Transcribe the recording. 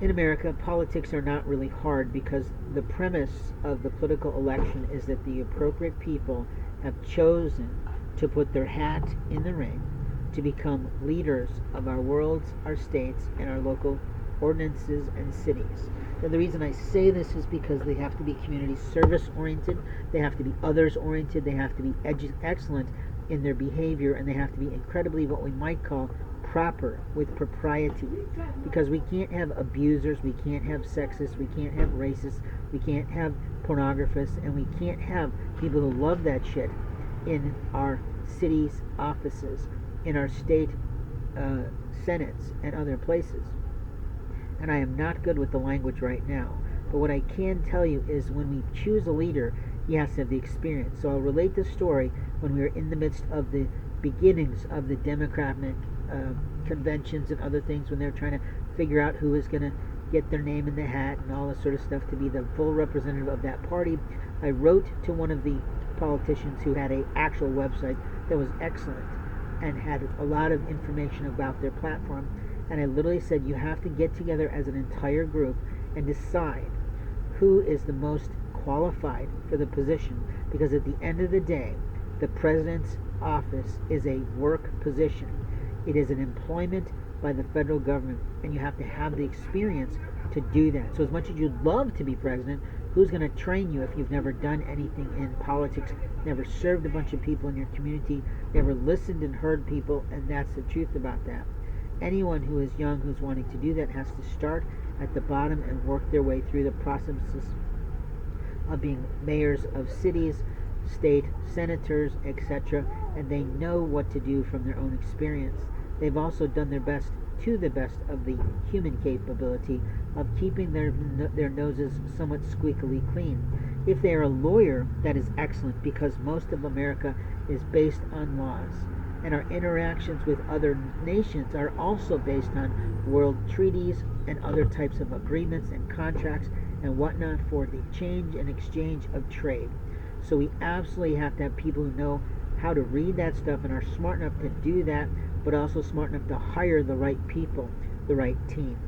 In America, politics are not really hard because the premise of the political election is that the appropriate people have chosen to put their hat in the ring to become leaders of our worlds, our states, and our local ordinances and cities. And the reason I say this is because they have to be community service oriented, they have to be others oriented, they have to be excellent in their behavior, and they have to be incredibly what we might call proper, with propriety, because we can't have abusers, we can't have sexists, we can't have racists, we can't have pornographists, and we can't have people who love that shit in our cities' offices, in our state senates, and other places. And I am not good with the language right now, but what I can tell you is when we choose a leader, he has to have the experience. So I'll relate the story when we were in the midst of the beginnings of the Democratic conventions and other things, when they're trying to figure out who is going to get their name in the hat and all this sort of stuff to be the full representative of that party. I wrote to one of the politicians who had an actual website that was excellent and had a lot of information about their platform, and I literally said, you have to get together as an entire group and decide who is the most qualified for the position, because at the end of the day, the president's office is a work position. It is an employment by the federal government, and you have to have the experience to do that. So as much as you'd love to be president, who's going to train you if you've never done anything in politics, never served a bunch of people in your community, never listened and heard people? And that's the truth about that. Anyone who is young who's wanting to do that has to start at the bottom and work their way through the processes of being mayors of cities, state senators, etc., and they know what to do from their own experience. They've also done their best, to the best of the human capability, of keeping their noses somewhat squeakily clean. If they are a lawyer, that is excellent, because most of America is based on laws, and our interactions with other nations are also based on world treaties and other types of agreements and contracts and whatnot for the change and exchange of trade. So we absolutely have to have people who know how to read that stuff and are smart enough to do that, but also smart enough to hire the right people, the right team.